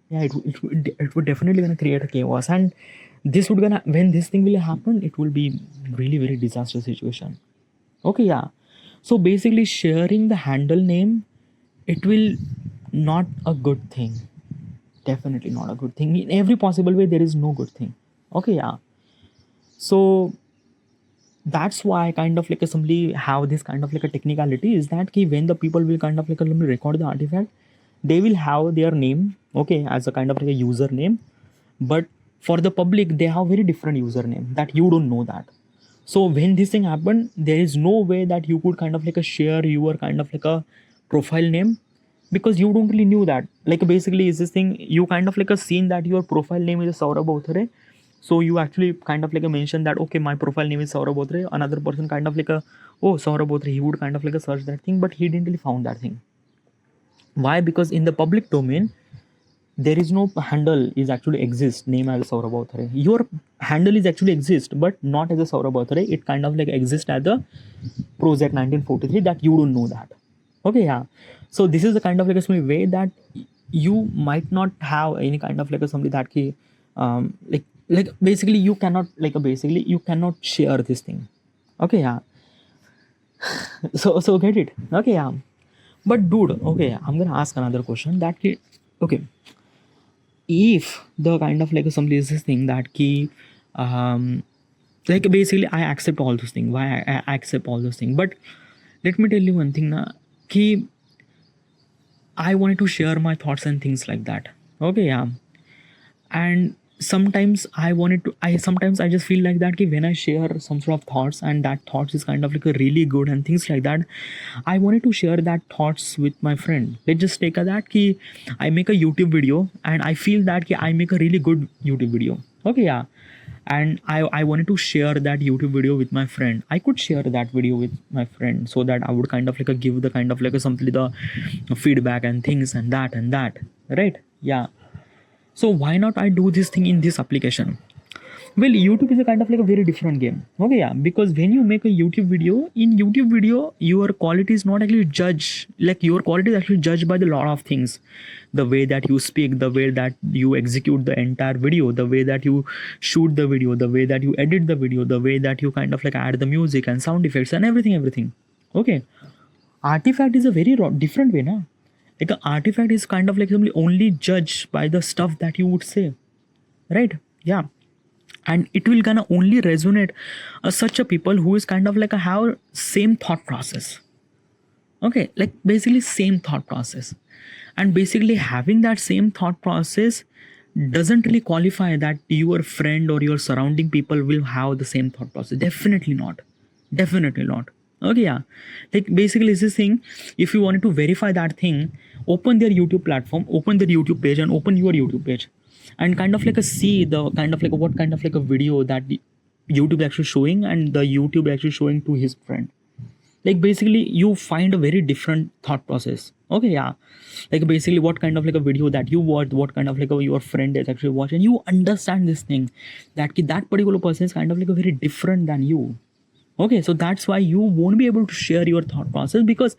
Yeah, it would definitely gonna create a chaos, and this would gonna when this thing will happen, it will be really very disastrous situation. Okay, yeah. So basically sharing the handle name, it will not a good thing. Definitely not a good thing. In every possible way, there is no good thing. Okay, yeah. So that's why kind of like a somebody have this kind of like a technicality is that when the people will kind of like record the artifact, they will have their name, okay, as a kind of like a username, but for the public they have very different username that you don't know that. So when this thing happened, there is no way that you could kind of like a share your kind of like a profile name, because you don't really knew that. Like basically is this thing, you kind of like a seen that your profile name is Saurabh Bothare, so you actually kind of like a mention that okay, my profile name is Saurabh Bothare. Another person kind of like a, oh, Saurabh Bothare, he would kind of like a search that thing, but he didn't really found that thing. Why? Because in the public domain there is no handle is actually exist name as Saurabh Bothare. Your handle is actually exist, but not as a Saurabh Bothare. It kind of like exists as the project 1943 that you don't know that. Okay, yeah. So this is the kind of like a small way that you might not have any kind of like a somebody that ki, like basically you cannot like a basically you cannot share this thing. Okay, yeah. So get it. Okay, yeah. But dude, okay, I'm gonna ask another question that okay, if the kind of like somebody is this thing that key like basically I accept all those things, why I accept all those things, but let me tell you one thing na, key I wanted to share my thoughts and things like that. Okay, yeah. And sometimes I just feel like that ki when I share some sort of thoughts and that thoughts is kind of like a really good and things like that, I wanted to share that thoughts with my friend. Let's just take a that ki I make a YouTube video and I feel that ki I make a really good YouTube video. Okay, yeah. And I wanted to share that YouTube video with my friend. I could share that video with my friend so that I would kind of like a give the kind of like a something the feedback and things and that, right? Yeah. So why not I do this thing in this application? Well, YouTube is a kind of like a very different game. Okay, yeah, because when you make a YouTube video, in YouTube video, your quality is not actually judged. Like your quality is actually judged by the lot of things. The way that you speak, the way that you execute the entire video, the way that you shoot the video, the way that you edit the video, the way that you kind of like add the music and sound effects and everything. Okay. Artifact is a very different way, na? Like an artifact is kind of like simply only judged by the stuff that you would say, right? Yeah. And it will gonna only resonate such a people who is kind of like a have same thought process. Okay, like basically same thought process, and basically having that same thought process doesn't really qualify that your friend or your surrounding people will have the same thought process. Definitely not. Okay, yeah. Like basically it's this thing, if you wanted to verify that thing, open their YouTube platform, open their YouTube page and open your YouTube page. and kind of like a see the kind of like a, what kind of like a video that the YouTube actually showing, and the YouTube actually showing to his friend. Like basically you find a very different thought process. Okay, yeah, like basically what kind of like a video that you watch, what kind of like a, your friend is actually watching, you understand this thing that that particular person is kind of like a very different than you. Okay, so that's why you won't be able to share your thought process, because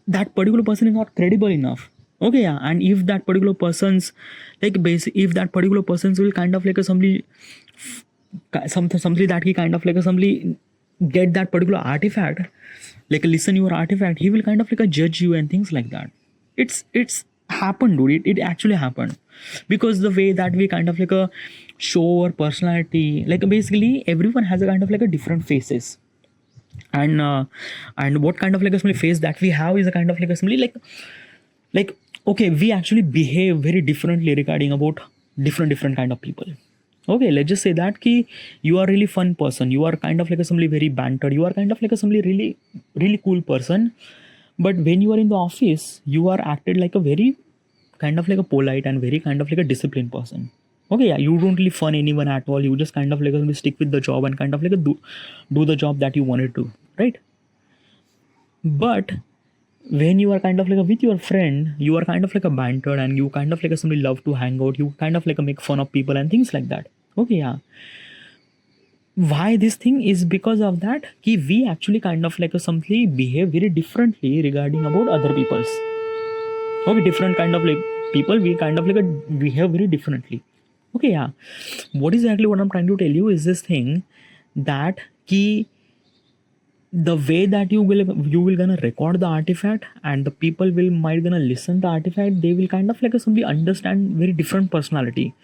that particular person is not credible enough. Okay, yeah, and if that particular person's like basic, if that particular person's will kind of like a somebody something that he kind of like a somebody get that particular artifact, like listen your artifact, he will kind of like a judge you and things like that. It's happened, dude. It actually happened, because the way that we kind of like a show our personality, like basically everyone has a kind of like a different faces, and what kind of like a simply face that we have is a kind of like a simply like okay, we actually behave very differently regarding about different kind of people. Okay, let's just say that ki you are really fun person, you are kind of like a somebody very banter, you are kind of like a somebody really cool person, but when you are in the office you are acted like a very kind of like a polite and very kind of like a disciplined person. Okay, yeah, you don't really fun anyone at all, you just kind of like a stick with the job and kind of like a do the job that you wanted to, right? But when you are kind of like a, with your friend, you are kind of like a banter, and you kind of like a somebody love to hang out, you kind of like a make fun of people and things like that. Okay, yeah, why this thing is because of that ki we actually kind of like a something behave very differently regarding about other people's. Okay, different kind of like people, we kind of like a behave very differently. Okay, yeah, what is exactly what I'm trying to tell you is this thing that ki the way that you will gonna record the artifact, and the people will might gonna listen the artifact, they will kind of like a somebody understand very different personality.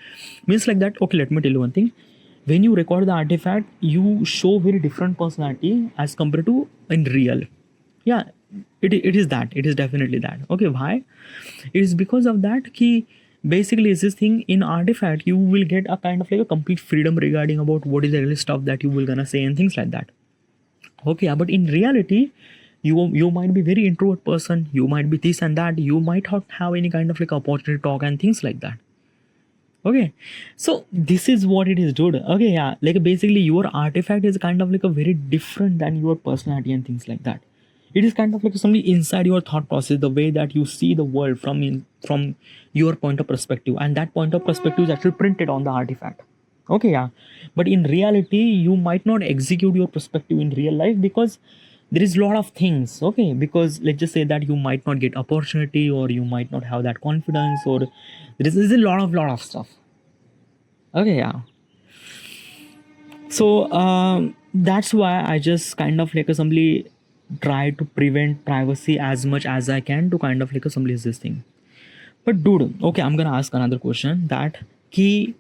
Means like that, okay, let me tell you one thing. When you record the artifact, you show very different personality as compared to in real. Yeah, it is that, it is definitely that. Okay, why? It is because of that key. Basically is this thing in artifact, you will get a kind of like a complete freedom regarding about what is the real stuff that you will gonna say and things like that. Okay, yeah, but in reality you might be very introvert person, you might be this and that, you might not have any kind of like opportunity to talk and things like that. Okay, so this is what it is, dude. Okay, yeah, like basically your artifact is kind of like a very different than your personality and things like that. It is kind of like something inside your thought process, the way that you see the world from your point of perspective, and that point of perspective is actually printed on the artifact. Okay, yeah, but in reality you might not execute your perspective in real life, because there is a lot of things. Okay, because let's just say that you might not get opportunity, or you might not have that confidence, or there is a lot of stuff. Okay, yeah, so that's why I just kind of like assembly try to prevent privacy as much as I can to kind of like assembly this thing. But dude, okay, I'm gonna ask another question that key.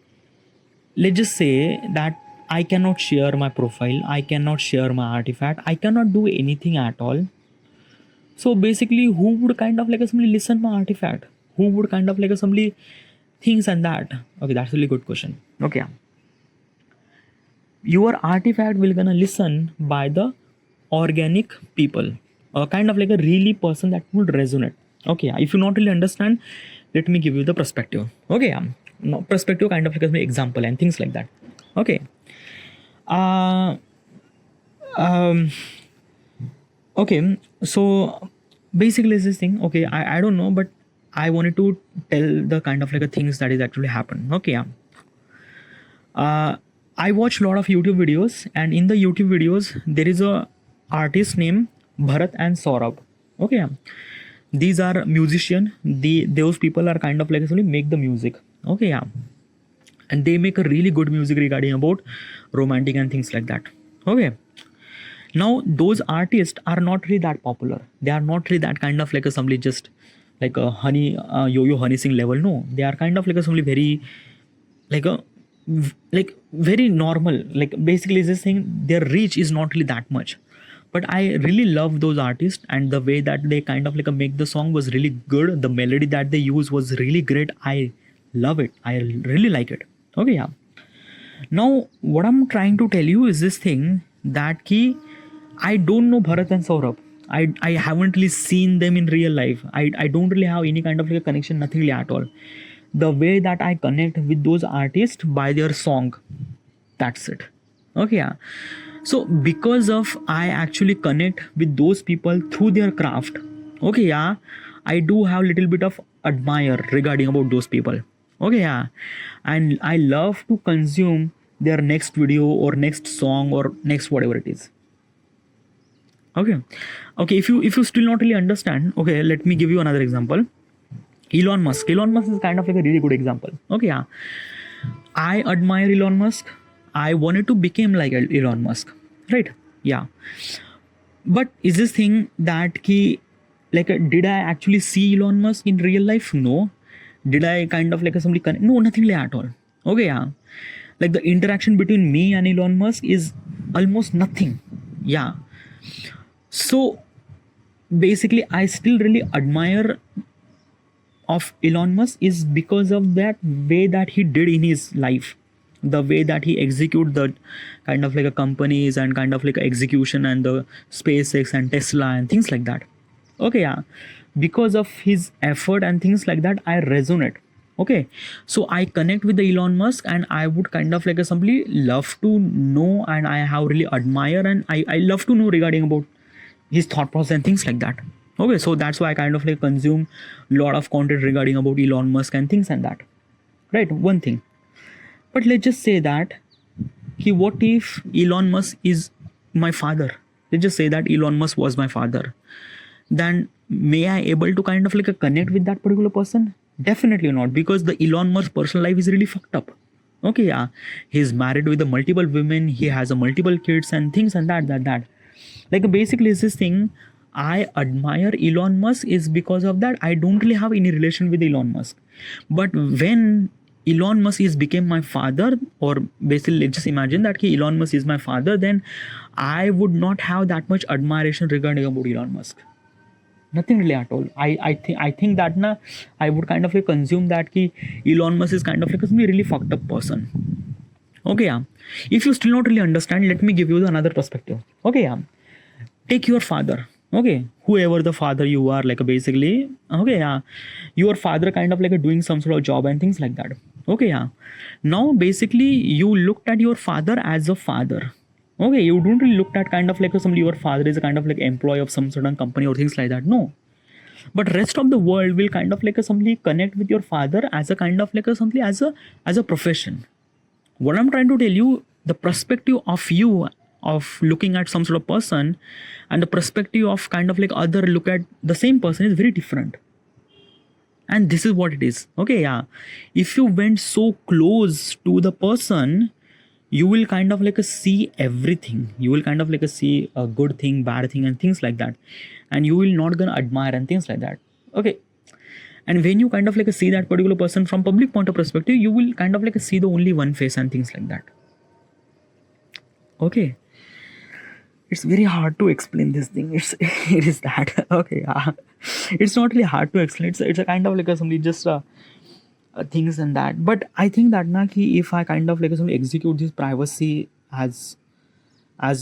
Let's just say that I cannot share my profile, I cannot share my artifact, I cannot do anything at all. So basically, who would kind of like assembly listen my artifact? Who would kind of like assembly things and that? Okay, that's a really good question. Okay, your artifact will gonna listen by the organic people, kind of like a really person that would resonate. Okay, if you not really understand, let me give you the perspective. Okay, no, perspective kind of like an example and things like that. Okay, uh um okay, so basically is this thing. Okay, I don't know, but I wanted to tell the kind of like a things that is actually happened. Okay, I watch a lot of YouTube videos, and in the YouTube videos there is a artist named Bharat and Saurabh. Okay, these are musician, those people are kind of like actually make the music. Okay, yeah, and they make a really good music regarding about romantic and things like that. Okay, now those artists are not really that popular, they are not really that kind of like a somebody just like a honey yo-yo honey sing level. No, they are kind of like a somebody very like a like very normal. Like basically this thing, their reach is not really that much, but I really love those artists, and the way that they kind of like make the song was really good, the melody that they use was really great. I love it, I really like it. Okay, yeah, now what I'm trying to tell you is this thing that key, I don't know Bharat and Saurabh. I haven't really seen them in real life. I don't really have any kind of like a connection, nothing really at all. the way that I connect with those artists by their song. That's it. Okay, yeah. So because of I actually connect with those people through their craft. Okay, yeah. I do have little bit of admire regarding about those people. Okay, yeah. And I love to consume their next video or next song or next whatever it is. Okay. Okay, if you still not really understand, okay, let me give you another example. Elon Musk. Elon Musk is kind of like a really good example. Okay, yeah. I admire Elon Musk. I wanted to become like Elon Musk, right? Yeah. But is this thing that ki like did I actually see Elon Musk in real life? No. Did I kind of like somebody connect? No, nothing like at all. Okay, yeah. Like the interaction between me and Elon Musk is almost nothing. Yeah. So basically, I still really admire of Elon Musk is because of that way that he did in his life, the way that he execute the kind of like a companies and kind of like a execution and the SpaceX and Tesla and things like that. Okay, yeah, because of his effort and things like that, I resonate. Okay, so I connect with the Elon Musk and I would kind of like a simply love to know, and I have really admire, and I love to know regarding about his thought process and things like that. Okay, so that's why I kind of like consume a lot of content regarding about Elon Musk and things and that. Right, one thing. But let's just say that what if Elon Musk is my father? Let's just say that Elon Musk was my father. Then may I able to kind of like a connect with that particular person? Definitely not, because the Elon Musk personal life is really fucked up. Okay, yeah, he's married with a multiple women, he has a multiple kids and things and that. Like basically is this thing. I admire Elon Musk is because of that. I don't really have any relation with Elon Musk. But when Elon Musk is became my father, or basically let's just imagine that Elon Musk is my father, then I would not have that much admiration regarding about Elon Musk. Nothing really at all. I think that na I would kind of like consume that Elon Musk is kind of like a really fucked up person. Okay, yeah. If you still not really understand, let me give you another perspective. Okay, yeah. Take your father. Okay, whoever the father you are, like basically, okay, yeah, your father kind of like doing some sort of job and things like that. Okay, yeah. Now basically you looked at your father as a father. Okay, you don't really look at kind of like somebody, your father is a kind of like employee of some certain company or things like that. No. But rest of the world will kind of like somebody connect with your father as a kind of like somebody as a profession. What I'm trying to tell you, the perspective of you of looking at some sort of person and the perspective of kind of like other look at the same person is very different. And this is what it is. Okay, yeah. If you went so close to the person, you will kind of like see everything. You will kind of like see a good thing, bad thing and things like that. And you will not gonna admire and things like that. Okay. And when you kind of like see that particular person from public point of perspective, you will kind of like see the only one face and things like that. Okay. It's very hard to explain this thing. It is that. Okay, yeah. It's not really hard to explain. It's a kind of like somebody just things and that. But I think that na ki if I kind of like somebody execute this privacy as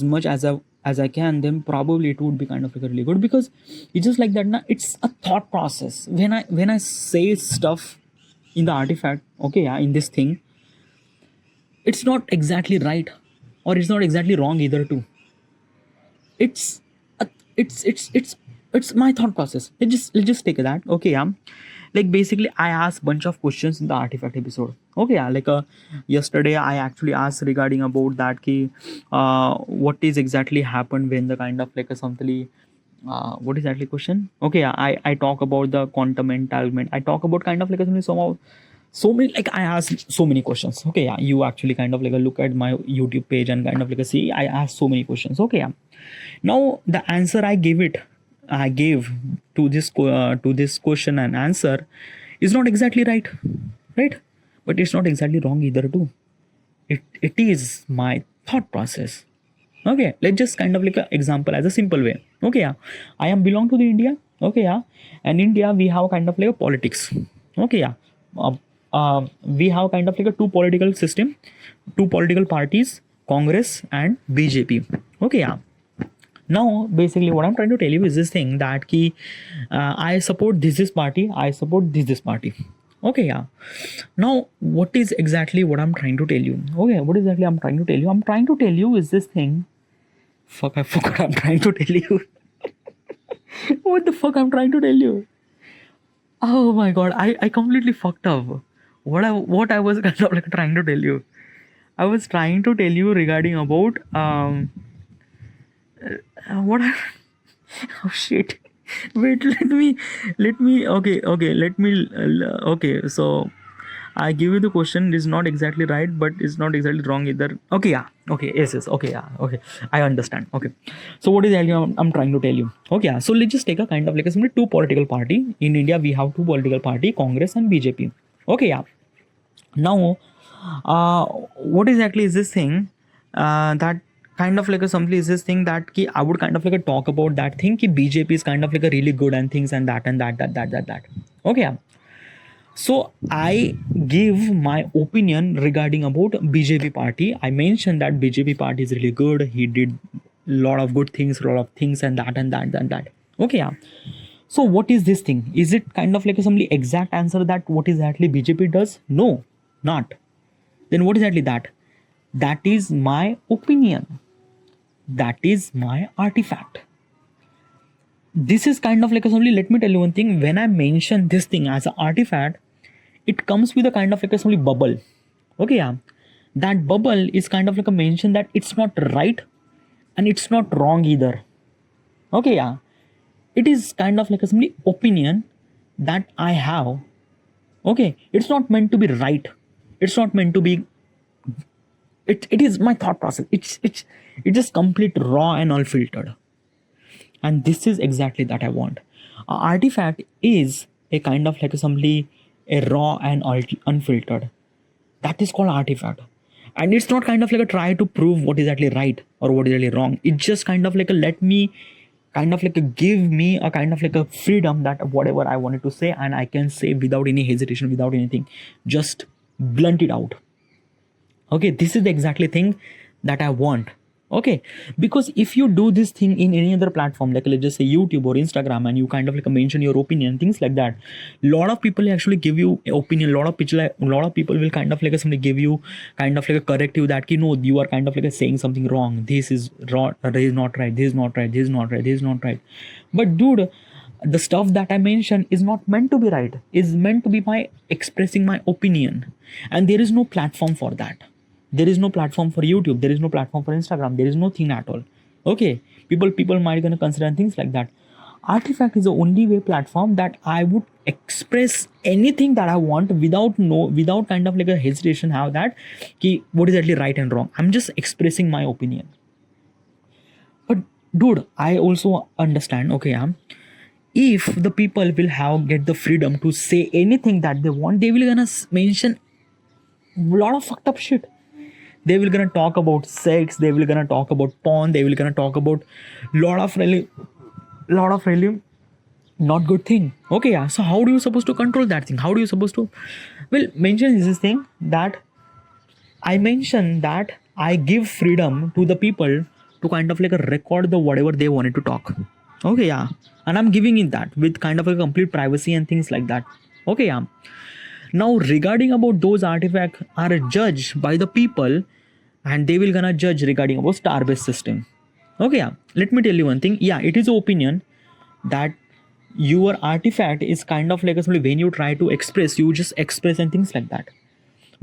much as I can, then probably it would be kind of like really good, because it's just like that na. It's a thought process. When I say stuff in the artifact, okay, yeah, in this thing, it's not exactly right, or it's not exactly wrong either too. It's my thought process. Let's just take that. Okay, yeah. Like basically I asked bunch of questions in the artifact episode. Okay, yeah. Like yesterday I actually asked regarding about that what is exactly happened when the kind of like something what is actually question. Okay, yeah. I talk about the quantum entanglement. I talk about kind of like somehow so many, like I asked so many questions. Okay, yeah. You actually kind of like look at my YouTube page and kind of like see I asked so many questions. Okay, yeah. Now the answer I gave to this question and answer is not exactly right, but it's not exactly wrong either too. It is my thought process. Okay, let's just kind of like an example as a simple way. Okay, yeah, I am belong to the India. Okay, yeah, and India we have kind of like a politics. Okay, yeah, we have kind of like a two political system, two political parties, Congress and BJP. Okay, yeah. Now, basically, what I'm trying to tell you is this thing that I support this party, I support this party. Okay, yeah. Now, what is exactly what I'm trying to tell you? Okay, what exactly I'm trying to tell you? I'm trying to tell you is this thing. Fuck, I forgot I'm trying to tell you. What the fuck I'm trying to tell you? Oh my god, I completely fucked up. What I was kind of like trying to tell you. I was trying to tell you regarding about what I, oh shit. Wait, let me okay, so I give you the question is not exactly right, but it's not exactly wrong either. Okay, yeah. Okay, yes, okay, yeah, okay. I understand. Okay. So what is actually I'm trying to tell you? Okay, yeah. So let's just take a kind of like a simply two political party. In India, we have two political party, Congress and BJP. Okay, yeah. Now, what exactly is this thing? That kind of like a something is this thing that ki I would kind of like a talk about that thing ki BJP is kind of like a really good and things and that. Okay, yeah. So I give my opinion regarding about BJP party. I mentioned that BJP party is really good. He did lot of good things, lot of things and that. Okay, yeah. So what is this thing? Is it kind of like a some exact answer that what exactly BJP does? No, not. Then what is exactly that? That is my opinion. That is my artifact. This is kind of like a somebody. Let me tell you one thing. When I mention this thing as an artifact, it comes with a kind of like a simply bubble. Okay, yeah. That bubble is kind of like a mention that it's not right and it's not wrong either. Okay, yeah. It is kind of like a simply opinion that I have. Okay, it's not meant to be right. It's not meant to be. It is my thought process. It's just complete raw and unfiltered. And this is exactly that I want. A artifact is a kind of like simply a raw and unfiltered. That is called artifact. And it's not kind of like a try to prove what is actually right or what is actually wrong. It's just kind of like a let me kind of like a give me a kind of like a freedom that whatever I wanted to say and I can say without any hesitation, without anything, just blunt it out. Okay, this is the exactly thing that I want. Okay, because if you do this thing in any other platform, like let's just say YouTube or Instagram, and you kind of like mention your opinion, things like that, lot of people actually give you opinion. A lot of people will kind of like somebody give you kind of like a corrective that you know you are kind of like saying something wrong. This is wrong. This is not right. This is not right. This is not right. This is not right. But dude, the stuff that I mentioned is not meant to be right. Is meant to be my expressing my opinion, and there is no platform for that. There is no platform for YouTube. There is no platform for Instagram. There is no thing at all. Okay, people might gonna consider things like that. Artifact is the only way platform that I would express anything that I want without kind of like a hesitation. Have that ki what is actually right and wrong. I'm just expressing my opinion. But dude, I also understand. Okay, if the people will have get the freedom to say anything that they want, they will gonna mention a lot of fucked up shit. They will gonna talk about sex, they will gonna talk about porn, they will gonna talk about lot of really not good thing. Okay, yeah. So how do you supposed to control that thing? How do you supposed to mention this thing that I mentioned that I give freedom to the people to kind of like record the whatever they wanted to talk. Okay, yeah. And I'm giving it that with kind of a complete privacy and things like that. Okay, yeah. Now regarding about those artifacts are judged by the people, and they will gonna judge regarding about star based system. Okay, yeah. Let me tell you one thing. Yeah, it is an opinion that your artifact is kind of like a when you try to express, you just express and things like that.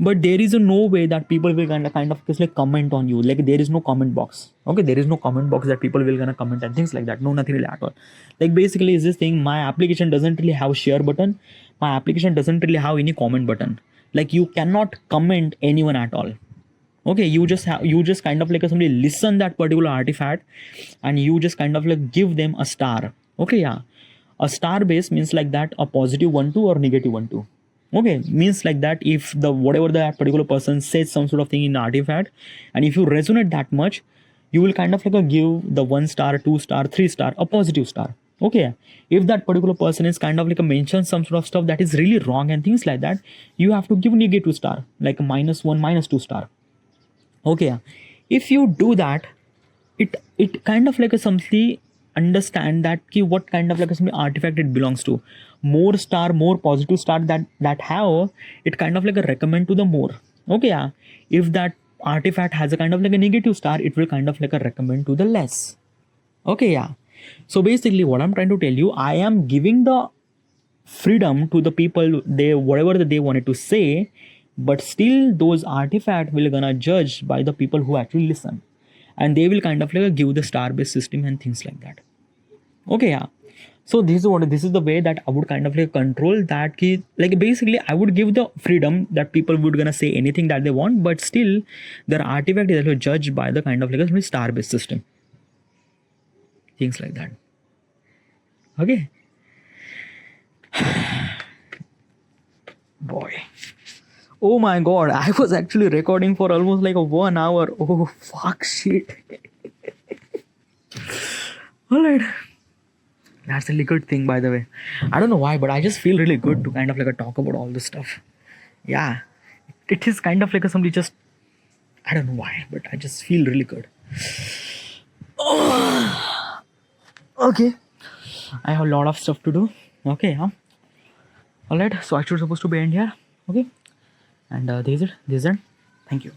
But there is a no way that people will kind of just like comment on you. Like there is no comment box. Okay, there is no comment box that people will gonna comment and things like that. No, nothing really at all. Like basically is this thing, my application doesn't really have share button. My application doesn't really have any comment button. Like you cannot comment anyone at all. Okay, you just kind of like somebody listen that particular artifact and you just kind of like give them a star. Okay, yeah. A star base means like that a positive 1 2 or negative 1 2. Okay, means like that if the whatever that particular person says some sort of thing in the artifact, and if you resonate that much, you will kind of like give the 1 star, 2 star, 3 star, a positive star. Okay, if that particular person is kind of like a mention some sort of stuff that is really wrong and things like that, you have to give negative star, like a -1, -2 star. Okay, if you do that, it kind of like a something understand that ki what kind of like a artifact it belongs to. More star, more positive star that have, it kind of like a recommend to the more. Okay, yeah. If that artifact has a kind of like a negative star, it will kind of like a recommend to the less. Okay, yeah. So basically, what I'm trying to tell you, I am giving the freedom to the people, they whatever that they wanted to say, but still those artifacts will gonna judge by the people who actually listen, and they will kind of like give the star based system and things like that. Okay, yeah. So this is the way that I would kind of like control that key. Like basically, I would give the freedom that people would gonna say anything that they want, but still their artifact is actually judged by the kind of like a star based system. Things like that. Okay. Boy. Oh my god, I was actually recording for almost like a 1 hour. Oh fuck shit. Alright. That's a really good thing, by the way. I don't know why, but I just feel really good to kind of like talk about all this stuff. Yeah. It is kind of like a somebody just, I don't know why, but I just feel really good. Oh, okay. I have a lot of stuff to do. Okay, yeah. Alright, so I should supposed to be end here. Okay. And this is it. Thank you.